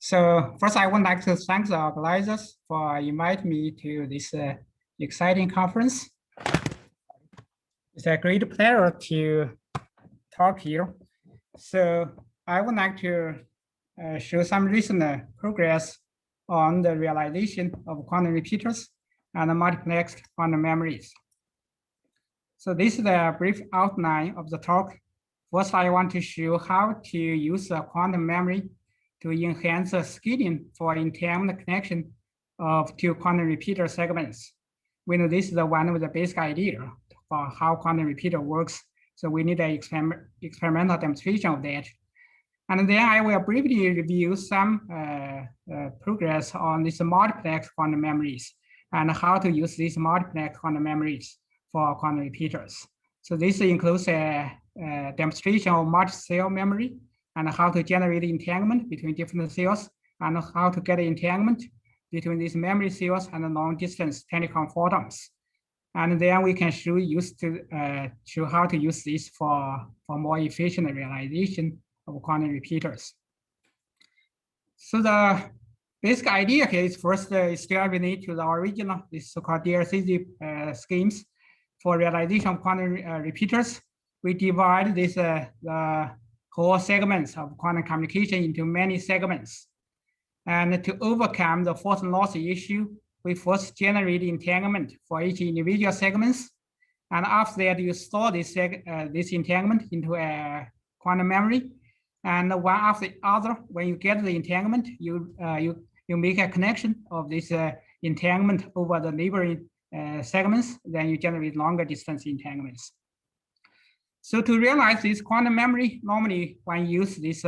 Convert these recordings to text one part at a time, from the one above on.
So first, I would like to thank the organizers for inviting me to this exciting conference. It's a great pleasure to talk here. So I would like to show some recent progress on the realization of quantum repeaters and multiplexed quantum memories. So this is a brief outline of the talk. First, I want to show how to use a quantum memory to enhance the scaling for entangled connection of two quantum repeater segments. We know this is one of the basic ideas for how quantum repeater works. So we need an experimental demonstration of that. And then I will briefly review some progress on these multiplex quantum memories and how to use these multiplex quantum memories for quantum repeaters. So this includes a demonstration of multi-cell memory and how to generate entanglement between different cells and how to get entanglement between these memory cells and the long-distance telecom photons. And then we can show how to use this for more efficient realization of quantum repeaters. So the basic idea here is first still related to the original, this so-called DLCZ schemes for realization of quantum repeaters. We divide this the whole segments of quantum communication into many segments. And to overcome the force loss issue, we first generate entanglement for each individual segments. And after that, you store this entanglement into a quantum memory. And one after the other, when you get the entanglement, you make a connection of this entanglement over the neighboring segments, then you generate longer distance entanglements. So to realize this quantum memory, normally one use these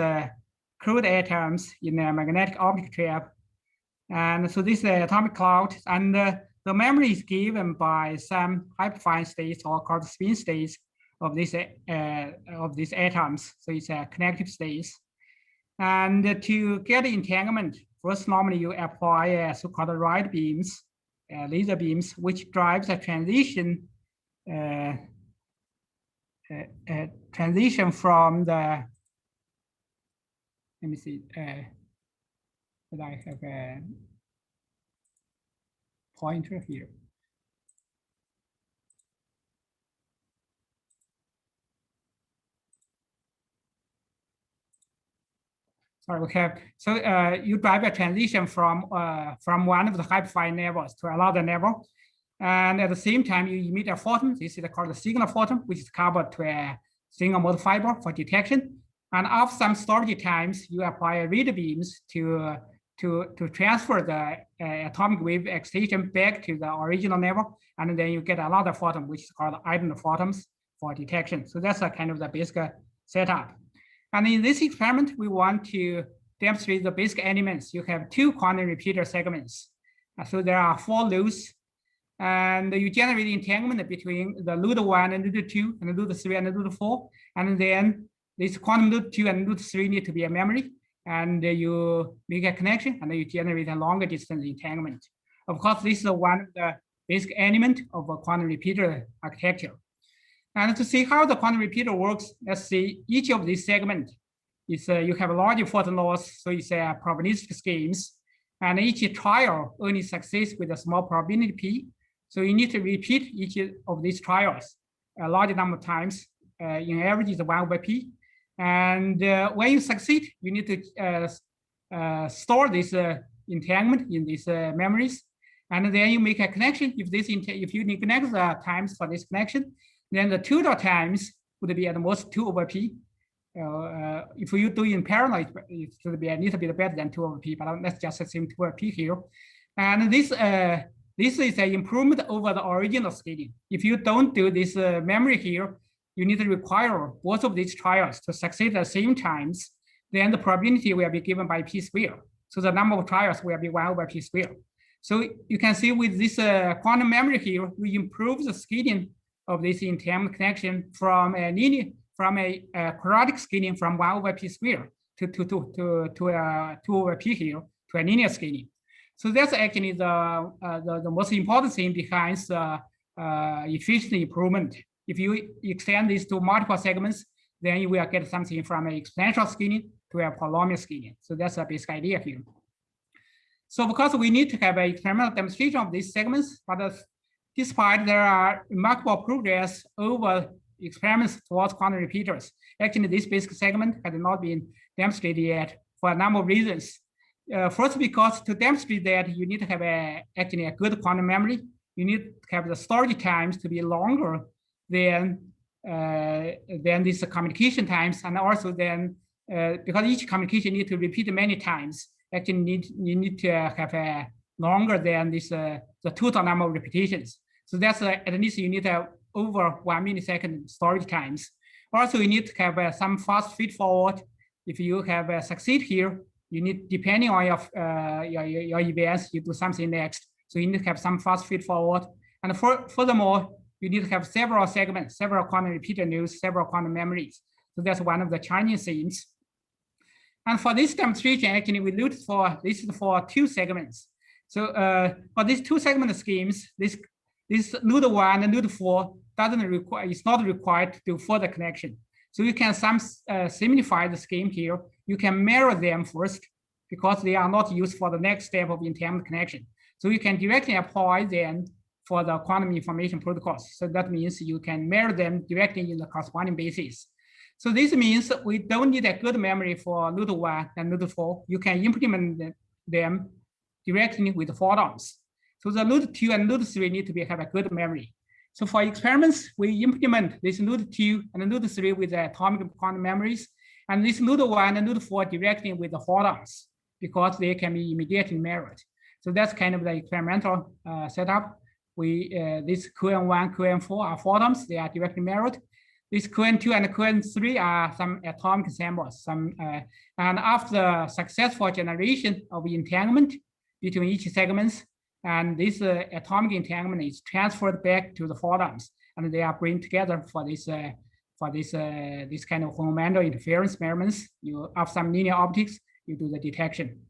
crude atoms in a magnetic optic trap. And so this is atomic cloud, and the memory is given by some hyperfine states or called spin states of these atoms. So it's a connective states. And to get entanglement, first normally you apply so-called ride beams, laser beams, which drives a transition from the, let me see, but I have a pointer here. Sorry, we have, so you drive a transition from one of the hyperfine levels to another level. And at the same time, you emit a photon. This is called the signal photon, which is coupled to a single mode fiber for detection. And after some storage times, you apply radar beams to transfer the atomic wave excitation back to the original level. And then you get another photon, which is called idle photons for detection. So that's a kind of the basic setup. And in this experiment, we want to demonstrate the basic elements. You have two quantum repeater segments. So there are 4 loops. And you generate entanglement between the loop 1 and loop 2 and loop 3 and loop 4. And then this quantum loop 2 and loop 3 need to be a memory. And you make a connection and then you generate a longer distance entanglement. Of course, this is one of the basic element of a quantum repeater architecture. And to see how the quantum repeater works, let's see each of these segments is you have a large photon loss, so it's a probabilistic schemes. And each trial only succeeds with a small probability p. So you need to repeat each of these trials a large number of times. In average, is 1/p. And when you succeed, you need to store this entanglement in these memories. And then you make a connection. If you connect the times for this connection, then the total times would be at most 2/p. If you do in parallel, it should be a little bit better than 2/p, but let's just assume 2/p here. And this is an improvement over the original scaling. If you don't do this memory here, you need to require both of these trials to succeed at the same times. Then the probability will be given by p squared. So the number of trials will be 1/p squared. So you can see with this quantum memory here, we improve the scaling of this entanglement connection from a linear, from a quadratic scaling from 1/p squared to 2/p here to a linear scaling. So that's actually the most important thing behind the efficiency improvement. If you extend this to multiple segments, then you will get something from an exponential scaling to a polynomial scaling. So that's the basic idea here. So of course, we need to have an experimental demonstration of these segments, but despite there are remarkable progress over experiments towards quantum repeaters. Actually, this basic segment has not been demonstrated yet for a number of reasons. First, because to demonstrate that, you need to have actually a good quantum memory. You need to have the storage times to be longer than these communication times, and also then because each communication need to repeat many times, actually you need to have a longer than this the total number of repetitions. So that's at least you need to have over 1 millisecond storage times. Also, you need to have some fast feed forward. If you have succeed here, you need, depending on your events, you do something next. So you need to have some fast feed forward. And furthermore, you need to have several segments, several quantum repeater nodes, several quantum memories. So that's one of the challenging things. And for this demonstration, actually, we looked for this is for 2 segments. So for these 2 segment schemes, this node 1 and node 4 is not required to do further connection. So you can simplify the scheme here. You can mirror them first because they are not used for the next step of entanglement connection. So you can directly apply them for the quantum information protocols. So that means you can mirror them directly in the corresponding basis. So this means we don't need a good memory for node 1 and node 4. You can implement them directly with photons. So the node 2 and node 3 need to have a good memory. So for experiments, we implement this node 2 and node 3 with the atomic quantum memories, and this node 1 and node 4 directly with the photons because they can be immediately mirrored. So that's kind of the experimental setup. This QN1, QN4 are photons, they are directly mirrored. This QN2 and QN3 are some atomic ensembles. And after successful generation of entanglement between each segments, and this atomic entanglement is transferred back to the photons, and they are bring together for this kind of fundamental interference measurements. You have some linear optics, you do the detection.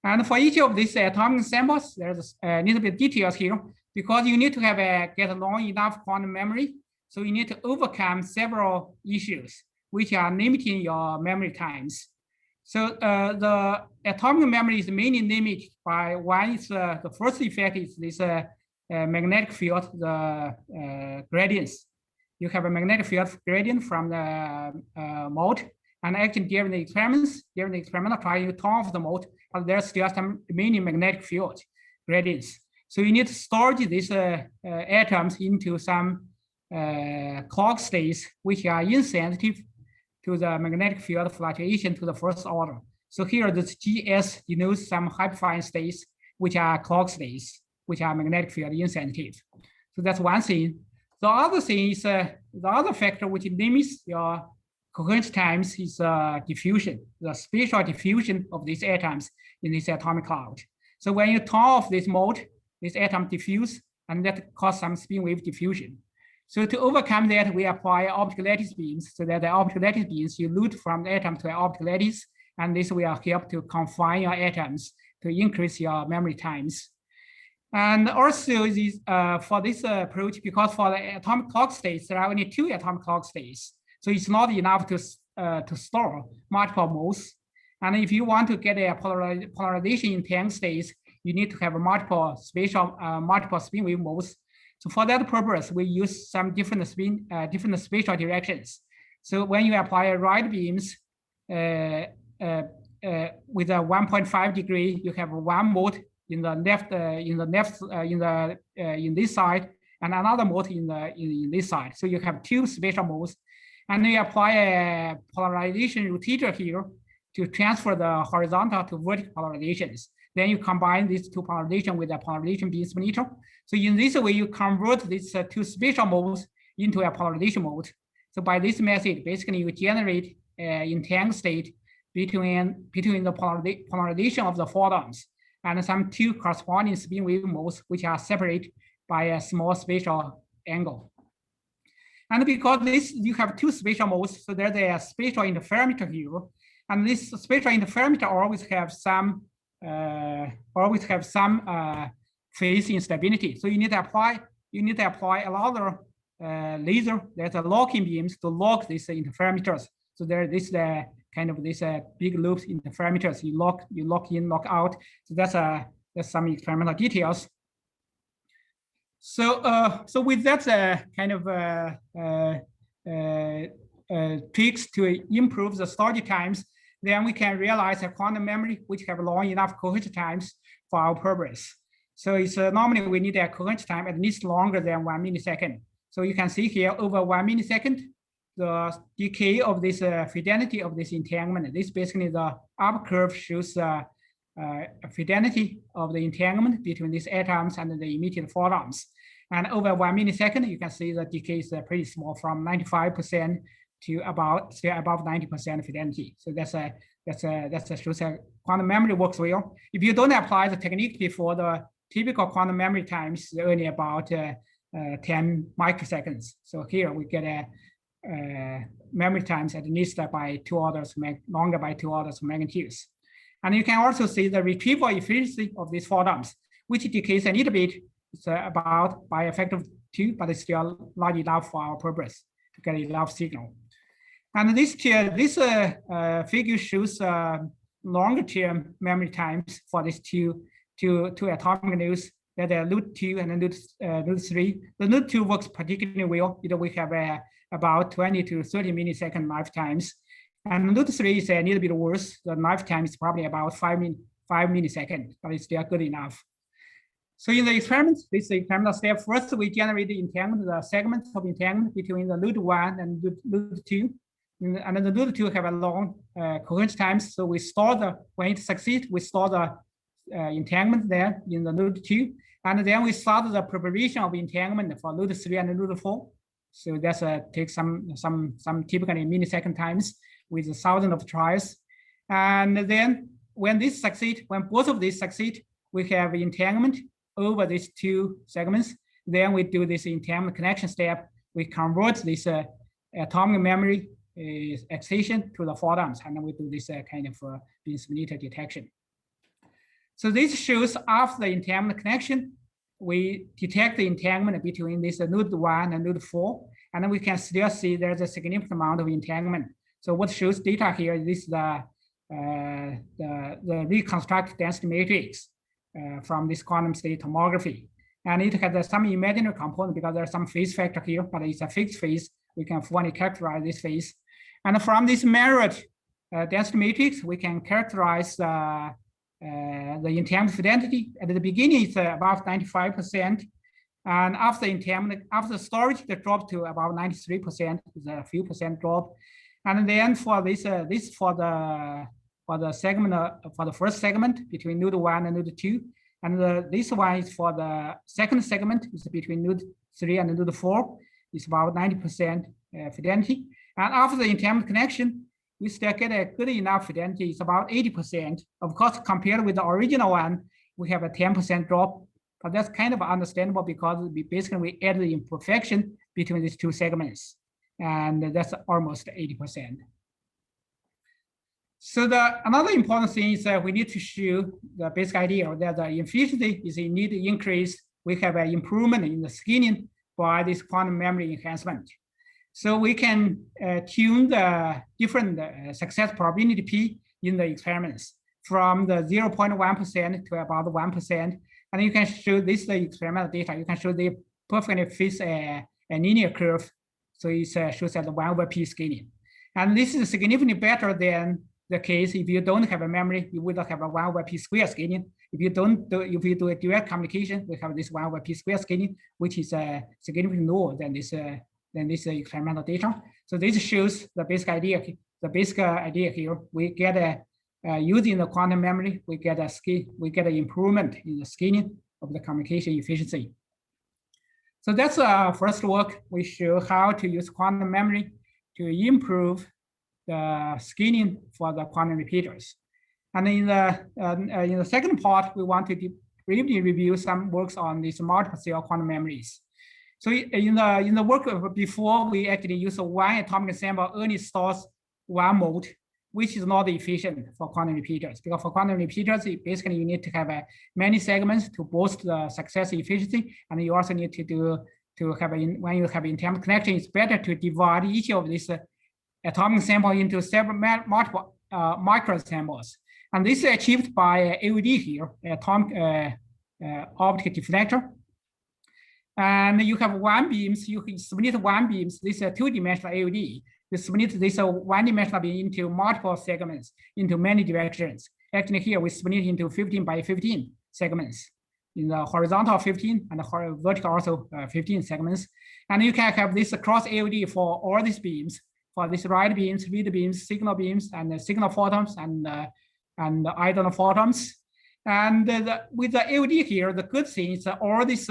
And for each of these atomic ensembles, there's a little bit of details here because you need to have get long enough quantum memory. So you need to overcome several issues which are limiting your memory times. So the atomic memory is mainly limited by one is the first effect is this magnetic field, the gradients. You have a magnetic field gradient from the mode, and actually during the experimental trial, you turn off the mode, but there's still some remaining magnetic field gradients. So you need to store these atoms into some clock states which are insensitive to the magnetic field fluctuation to the first order. So here this GS denotes some hyperfine states which are clock states, which are magnetic field insensitive. So that's one thing. The other thing is the other factor which limits your coherence times is diffusion, the spatial diffusion of these atoms in this atomic cloud. So when you turn off this mode, this atom diffuse, and that causes some spin wave diffusion. So to overcome that, we apply optical lattice beams, so that the optical lattice beams, you loop from the atom to an optical lattice, and this will help to confine your atoms to increase your memory times. And also this, for this approach, because for the atomic clock states, there are only 2 atomic clock states. So it's not enough to store multiple modes. And if you want to get a polarization in 10 states, you need to have a multiple spin wave modes. So for that purpose, we use some different spatial directions. So when you apply right beams with a 1.5 degree, you have one mode in the left, in this side, and another mode in this side. So you have 2 spatial modes, and we apply a polarization rotator here to transfer the horizontal to vertical polarizations. Then you combine these 2 polarization with a polarization beam splitter. So in this way, you convert these 2 spatial modes into a polarization mode. So by this method, basically you generate an entangled state between the polarization of the photons and some 2 corresponding spin wave modes, which are separate by a small spatial angle. And because you have 2 spatial modes, so there's a spatial interferometer here, and this spatial interferometer always have some phase instability. So you need to apply another laser. There's a locking beams to lock these interferometers. So this kind of this big loops interferometers. You lock in, lock out. So that's some experimental details. So so with that kind of tricks to improve the storage times, then we can realize a quantum memory which have long enough coherence times for our purpose. So it's normally we need a coherence time at least longer than 1 millisecond. So you can see here over 1 millisecond, the decay of this fidelity of this entanglement. This basically the up curve shows fidelity of the entanglement between these atoms and the emitted photons. And over 1 millisecond, you can see the decay is pretty small, from 95% to still above 90% fidelity. So that shows that quantum memory works well. If you don't apply the technique before, the typical quantum memory times is only about 10 microseconds. So here we get a memory times at least by 2 orders, longer by 2 orders of magnitudes. And you can also see the retrieval efficiency of these photons, which decays a little bit. It's about by a factor of 2, but it's still large enough for our purpose to get enough signal. And this figure shows longer term memory times for these two atomic nodes, that are node 2 and node 3. The node 2 works particularly well. We have about 20 to 30 millisecond lifetimes. And node 3 is a little bit worse. The lifetime is probably about 5 milliseconds, but it's still good enough. So in the experiment, this is the experimental step. First, we generate the entanglement, the segment of entanglement between the node 1 and node 2. And then the node 2 have a long coherence times. So we store when it succeeds, we store the entanglement there in the node 2. And then we start the preparation of entanglement for node 3 and node 4. So that's takes some typically millisecond times with 1,000 of tries. And then when both of these succeed, we have entanglement over these 2 segments. Then we do this entanglement connection step. We convert this atomic memory excitation to the photons, and then we do this kind of beam splitter detection. So this shows after the entanglement connection, we detect the entanglement between this node 1 and node 4, and then we can still see there's a significant amount of entanglement. So what shows data here is the reconstructed density matrix from this quantum state tomography. And it has some imaginary component because there's some phase factor here, but it's a fixed phase. We can fully characterize this phase. And from this mirrored density matrix, we can characterize the entanglement fidelity. At the beginning, it's about 95%. And after entanglement, after storage, it dropped to about 93%, it's a few percent drop. And then for for the segment for the first segment between node 1 and node 2, and this one is for the second segment, is between node 3 and node 4. It's about 90% fidelity. And after the entanglement connection, we still get a good enough fidelity. It's about 80%. Of course, compared with the original one, we have a 10% drop, but that's kind of understandable because we add the imperfection between these 2 segments, and that's almost 80%. So another important thing is that we need to show the basic idea that the efficiency is indeed increased. We have an improvement in the skinning by this quantum memory enhancement. So we can tune the different success probability P in the experiments from the 0.1% to about 1%. And you can show this the experimental data. You can show they perfectly fit a linear curve. So it shows that the 1/p scaling. And this is significantly better than the case if you don't have a memory, you will have a 1/p square scaling. If you do a direct communication, we have this 1/p square scaling, which is significantly lower than this experimental data. So this shows the basic idea. The basic idea here, we get using the quantum memory, we get an improvement in the scaling of the communication efficiency. So that's our first work. We show how to use quantum memory to improve the scaling for the quantum repeaters. And in the second part, we want to briefly review some works on these multiple cell quantum memories. So in the work before, we actually use a 1 atomic ensemble only stores 1 mode, which is not efficient for quantum repeaters. Because for quantum repeaters, basically you need to have many segments to boost the success efficiency, and you also need to have when you have entanglement connection, it's better to divide each of these atomic sample into several multiple micro samples. And this is achieved by AOD here, atomic optic deflector. And you have one beams, you can split one beams, this is a two-dimensional AOD. You split this one-dimensional beam into multiple segments, into many directions. Actually here we split into 15 by 15 segments. In the horizontal 15 and the vertical also 15 segments. And you can have this cross AOD for all these beams, for these right beams, read beams, signal beams, and signal photons, and idle photons. And with the AOD here, the good thing is that all these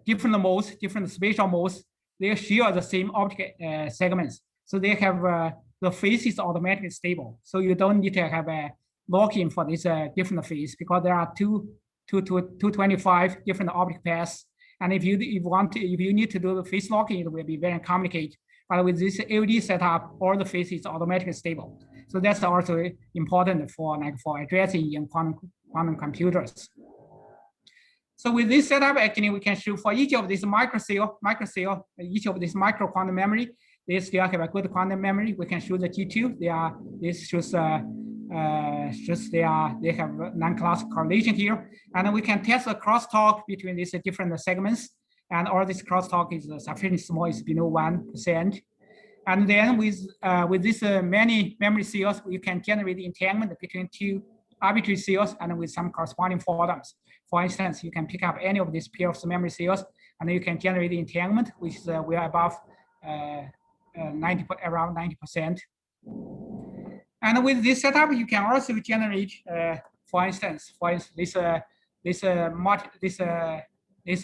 different modes, different spatial modes, they share the same optic segments. So they have the phase is automatically stable. So you don't need to have a lock-in for this different phase, because there are 225 different optic paths. And if you need to do the phase locking, it will be very complicated. But with this AOD setup, all the phase is automatically stable. So that's also important for addressing in quantum computers. So with this setup, actually, we can show for each of these microcell, each of this micro quantum memory, they still have a good quantum memory. We can show the G2. This shows they have non-class correlation here, and we can test the crosstalk between these different segments, and all this crosstalk is sufficiently small, is below 1%. And then with this many memory seals, we can generate entanglement between two arbitrary seals and with some corresponding photons. For instance, you can pick up any of these pairs of memory seals, and then you can generate the entanglement, which is we are above around 90%. And with this setup, you can also generate, for instance, this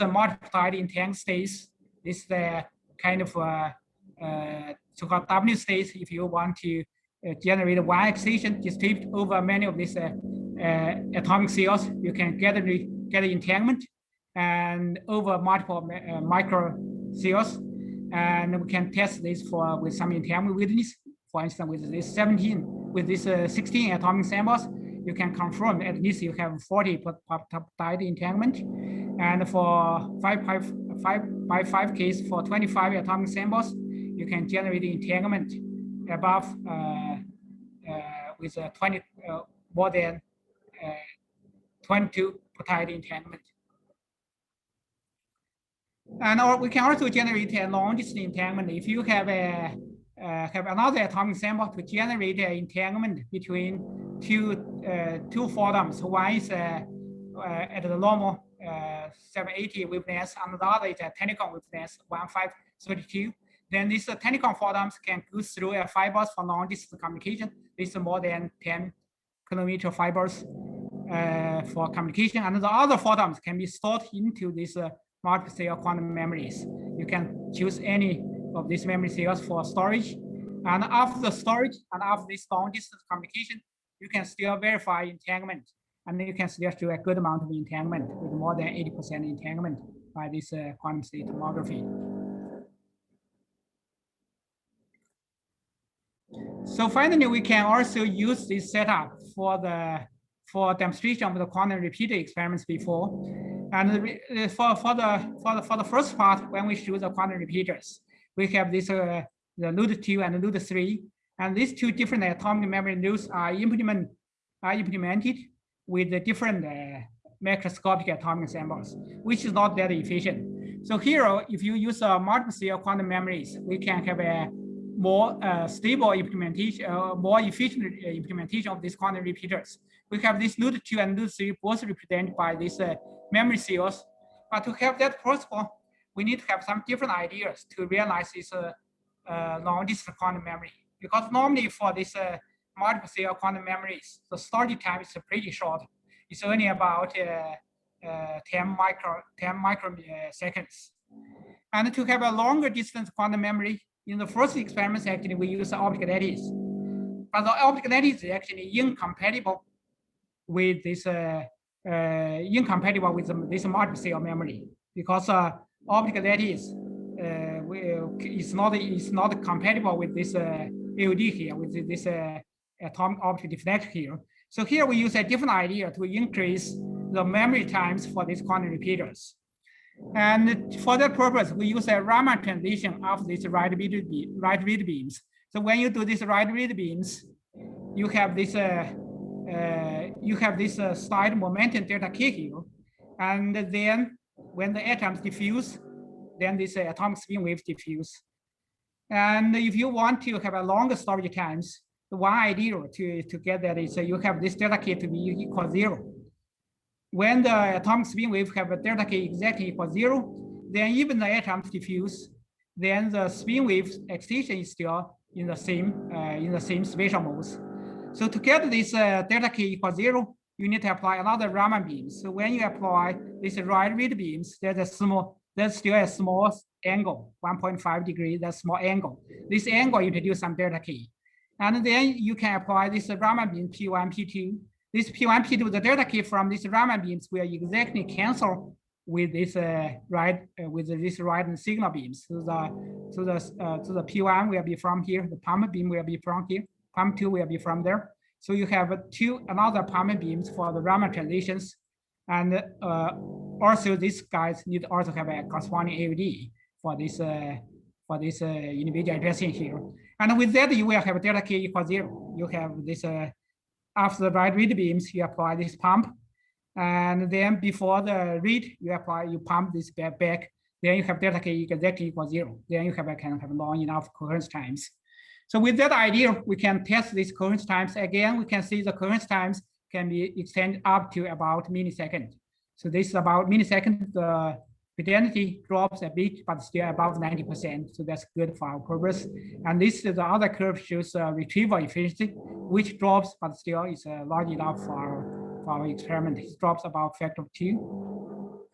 multiplied entangled states. This is the kind of so-called W states. If you want to generate one excitation distributed over many of these atomic seals, you can get entanglement and over multiple micro seals, and we can test this with some entanglement witness. For instance, with this 16 atomic samples, you can confirm at least you have 40 peptide entanglement. And for 5 case for 25 atomic samples, you can generate the entanglement above with more than 22 peptide entanglement. And we can also generate a long distance entanglement. If you have another atomic sample to generate an entanglement between two photons. One is at the normal 780 wavelength, and the other is at telecom wavelength 1532. Then these telecom photons can go through fibers for long distance communication. This is more than 10 kilometer fibers for communication, and the other photons can be stored into these multiple cell quantum memories. You can choose any of these memory cells for storage, and after the storage and after this long distance communication, you can still verify entanglement, and you can still show a good amount of entanglement with more than 80% entanglement by this quantum state tomography. So finally, we can also use this setup for demonstration of the quantum repeater experiments before. And for the first part, when we show the quantum repeaters, we have this the node 2 and node 3, and these two different atomic memory nodes are implemented with the different macroscopic atomic samples, which is not that efficient. So here, if you use multiple cell quantum memories, we can have a more stable implementation, more efficient implementation of these quantum repeaters. We have this node 2 and node 3 both represented by these memory cells. But to have that possible, we need to have some different ideas to realize this long distance quantum memory. Because normally for this multiple cell quantum memories, the storage time is pretty short. It's only about 10 microseconds. And to have a longer distance quantum memory, in the first experiments, actually, we use optical lattice. But the optical lattice is actually incompatible with this this multiple cell memory, because optical lattice is not compatible with this AOD here, with this atomic optic deflector here. So here we use a different idea to increase the memory times for these quantum repeaters. And for that purpose, we use a Raman transition of these right read beams So when you do this right-read beams, you have this side momentum delta k here, and then when the atoms diffuse, then this atomic spin waves diffuse. And if you want to have a longer storage times, the one idea to get that is you have this delta k to be equal 0. When the atomic spin wave have a delta k exactly equal 0, then even the atoms diffuse, then the spin wave excitation is still in the same spatial modes. So to get this delta k equal 0, you need to apply another Raman beam. So when you apply this right-read beams, there's still a small angle, 1.5 degrees, that small angle. This angle introduce some delta k. And then you can apply this Raman beam P1, P2. This P1, P2, the delta k from these Raman beams will exactly cancel with this right signal beams. So the P1 will be from here, the pump beam will be from here, pump 2 will be from there. So you have another pump beams for the Raman transitions. And also these guys need also have a corresponding AOD for this individual addressing here. And with that, you will have delta k equal 0. You have this, after the right-read beams, you apply this pump. And then before the read, you pump this back. Then you have delta k exactly equal 0. Then you have a kind of long enough coherence times. So with that idea, we can test these coherence times. Again, we can see the coherence times can be extended up to about millisecond. So this is about millisecond. The fidelity drops a bit, but still above 90%. So that's good for our purpose. And this is the other curve shows retrieval efficiency, which drops, but still is large enough for our experiment. It drops about factor of 2.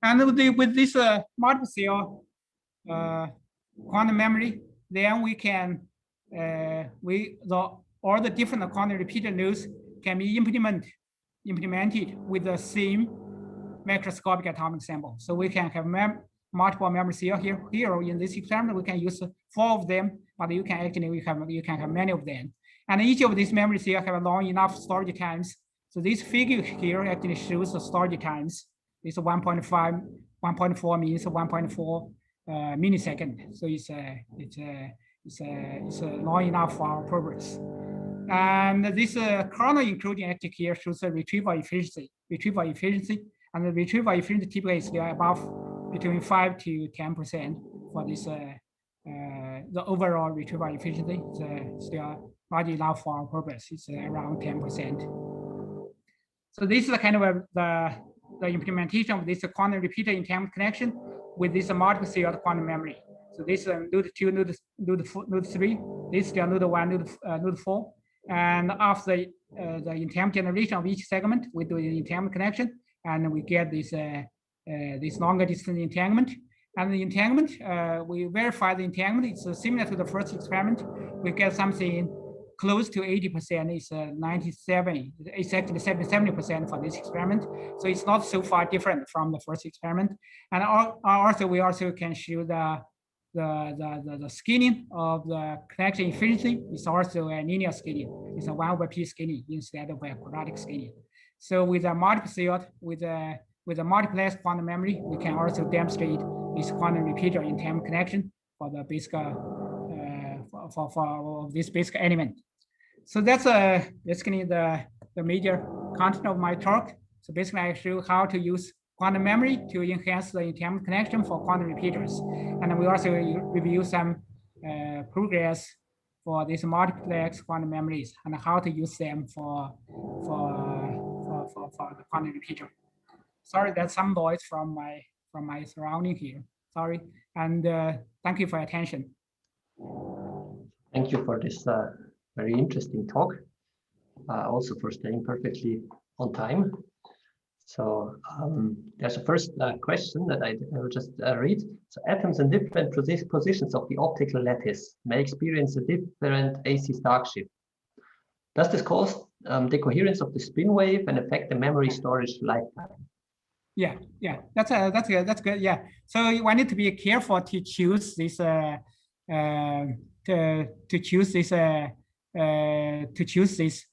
And with this multiple cell quantum memory, then we can all the different quantum repeater nodes can be implemented with the same macroscopic atomic sample. So we can have multiple memory cell here. Here in this experiment, we can use 4 of them, but you can have many of them. And each of these memory cells have long enough storage times. So this figure here actually shows the storage times. It's 1.5, 1.4 means 1.4 millisecond. So it's long enough for our purpose. And this chrono encoding actually here shows the retrieval efficiency. And the retrieval efficiency typically is still above between 5 to 10% for this the overall retrieval efficiency. It's still large enough for our purpose. It's around 10%. So this is kind of the implementation of this quantum repeater entanglement connection with this multiple cell quantum memory. So this node 2, node 3, this still node 1, node 4. And after the entanglement generation of each segment, we do the entanglement connection, and we get this this longer distance entanglement. And the entanglement, we verify the entanglement. It's similar to the first experiment. We get something close to 80%. It's 97. It's actually 70% for this experiment. So it's not so far different from the first experiment. And also we also can show the scaling of the connection efficiency is also a linear scaling. It's a 1/p scaling instead of a quadratic scaling. So with a multiple cell, with a multiplexed quantum memory, we can also demonstrate this quantum repeater entanglement connection for the basic for this basic element. So that's basically the major content of my talk. So basically, I show how to use quantum memory to enhance the entanglement connection for quantum repeaters. And we also review some progress for these multiplex quantum memories and how to use them for the quantum repeater. Sorry, that's some noise from my surrounding here. Sorry, and thank you for your attention. Thank you for this very interesting talk. Also for staying perfectly on time. So there's a first question that I will just read. So atoms in different positions of the optical lattice may experience a different AC Stark shift. Does this cause decoherence of the spin wave and affect the memory storage lifetime? Yeah, that's good. Yeah, so you need to be careful to choose this to choose this.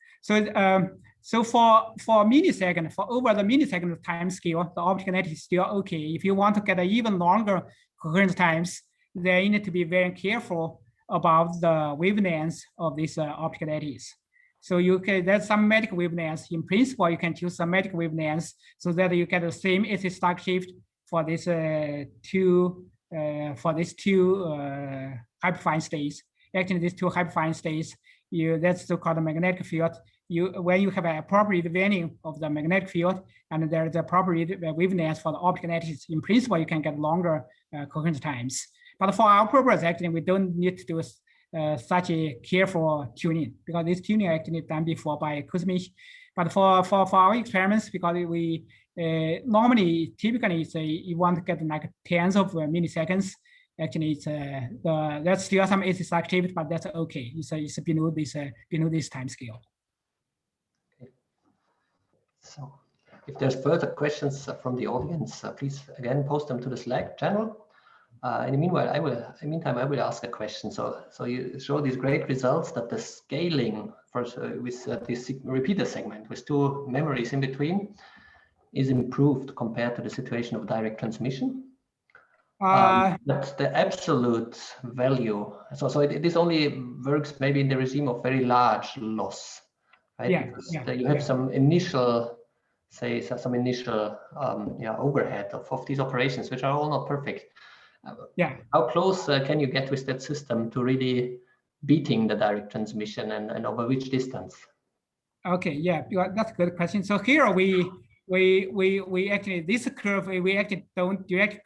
So for millisecond, for over the millisecond time scale, the optical lattice is still okay. If you want to get an even longer coherence times, then you need to be very careful about the wavelengths of these optical lattice. So you can, there's some symmetric wavelengths. In principle, you can choose symmetric wavelengths so that you get the same AC stark shift for this two hyperfine states. Actually, these two hyperfine states, that's so-called magnetic field. When you have an appropriate value of the magnetic field, and there's appropriate wavelength for the optical lattice, in principle, you can get longer coherence times. But for our purpose, actually, we don't need to do such a careful tuning, because this tuning actually done before by Kuzmich. But for our experiments, because we normally, typically, say you want to get like tens of milliseconds. Actually, it's there's still some AC stark shift, but that's okay. It's below this time scale. Okay. So, if there's further questions from the audience, please again post them to the Slack channel. In the meanwhile, I will ask a question. So you show these great results that the scaling with this repeater segment with two memories in between is improved compared to the situation of direct transmission. But the absolute value, so this only works maybe in the regime of very large loss, right? Yeah, because yeah, you have some initial, say, some initial overhead of these operations, which are all not perfect. Yeah. How close can you get with that system to really beating the direct transmission, and over which distance? Okay, yeah, that's a good question. So here we actually, this curve, we actually don't directly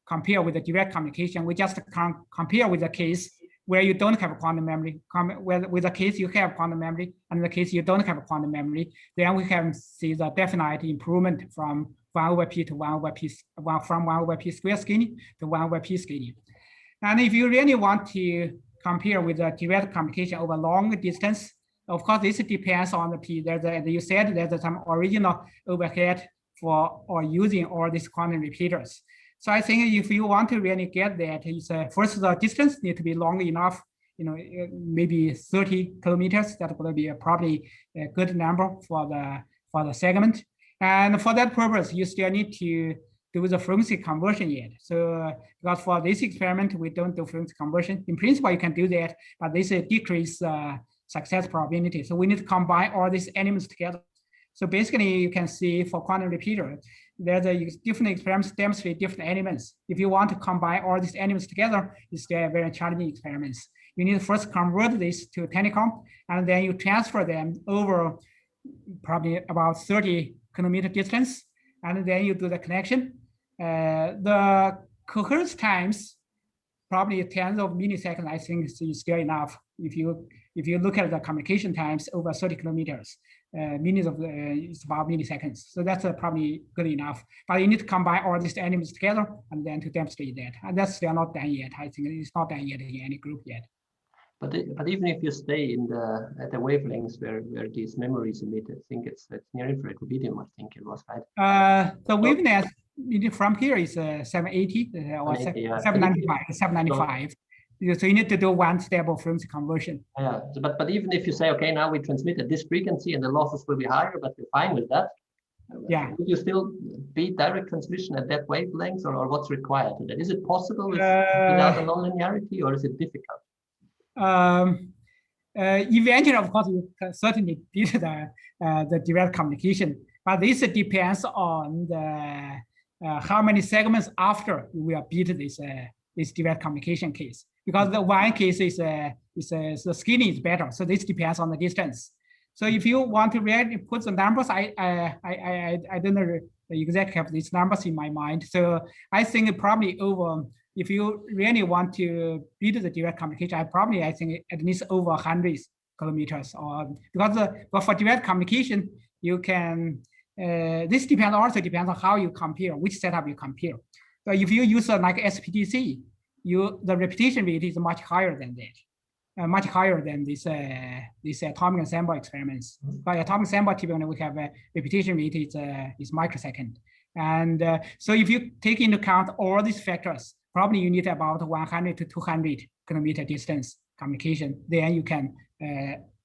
compare with the direct communication. We just compare with the case where you don't have a quantum memory, with the case you have quantum memory, and the case you don't have a quantum memory. Then we can see the definite improvement from 1/p to 1/p, from 1/p square scaling to 1/p scaling. And if you really want to compare with the direct communication over long distance, of course, this depends on the P. As you said, there's some original overhead for using all these quantum repeaters. So I think if you want to really get that, is first the distance need to be long enough, maybe 30 kilometers. That would be probably a good number for the segment. And for that purpose, you still need to do the frequency conversion yet. So because for this experiment, we don't do frequency conversion. In principle, you can do that, but this decrease success probability. So we need to combine all these elements together. So basically, you can see for quantum repeater, there's a different experiments demonstrate different elements. If you want to combine all these elements together, it's still very challenging experiments. You need to first convert this to telecom, and then you transfer them over probably about 30 kilometer distance, and then you do the connection. The coherence times, probably tens of milliseconds, I think is still enough. If you look at the communication times over 30 kilometers, it's about milliseconds. So that's probably good enough. But you need to combine all these elements together and then to demonstrate that. And that's still not done yet. I think it's not done yet in any group yet. But even if you stay at the wavelengths where these memories emit, I think it's near infrared rubidium, I think it was, right? The wavelength from here is 780 or 795. 795. So you need to do one step of frequency conversion. Yeah, but even if you say, okay, now we transmit at this frequency and the losses will be higher, but we're fine with that. Yeah. Would you still beat direct transmission at that wavelength, or what's required to that? Is it possible without a nonlinearity, or is it difficult? Eventually, of course, you can certainly beat the direct communication, but this depends on the how many segments after you will beat this direct communication case. Because the one case is the scaling is better, so this depends on the distance. So if you want to really put the numbers, I don't know exactly have these numbers in my mind. So I think probably over, if you really want to beat the direct communication, I think at least over 100 kilometers. Or because but for direct communication, you can. This also depends on how you compare, which setup you compare. So if you use like SPDC, the repetition rate is much higher than that, much higher than this atomic ensemble experiments. By atomic ensemble, typically we have a repetition rate is microsecond, and so if you take into account all these factors, probably you need about 100 to 200 kilometer distance communication. Then you can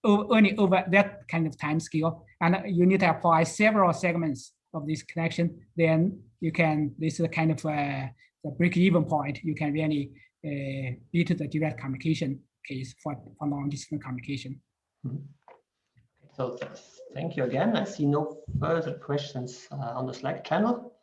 only over that kind of time scale, and you need to apply several segments of this connection. Then you can, this is kind of the break-even point. You can really beat the direct communication case for long-distance communication. So thank you again. I see no further questions on the Slack channel.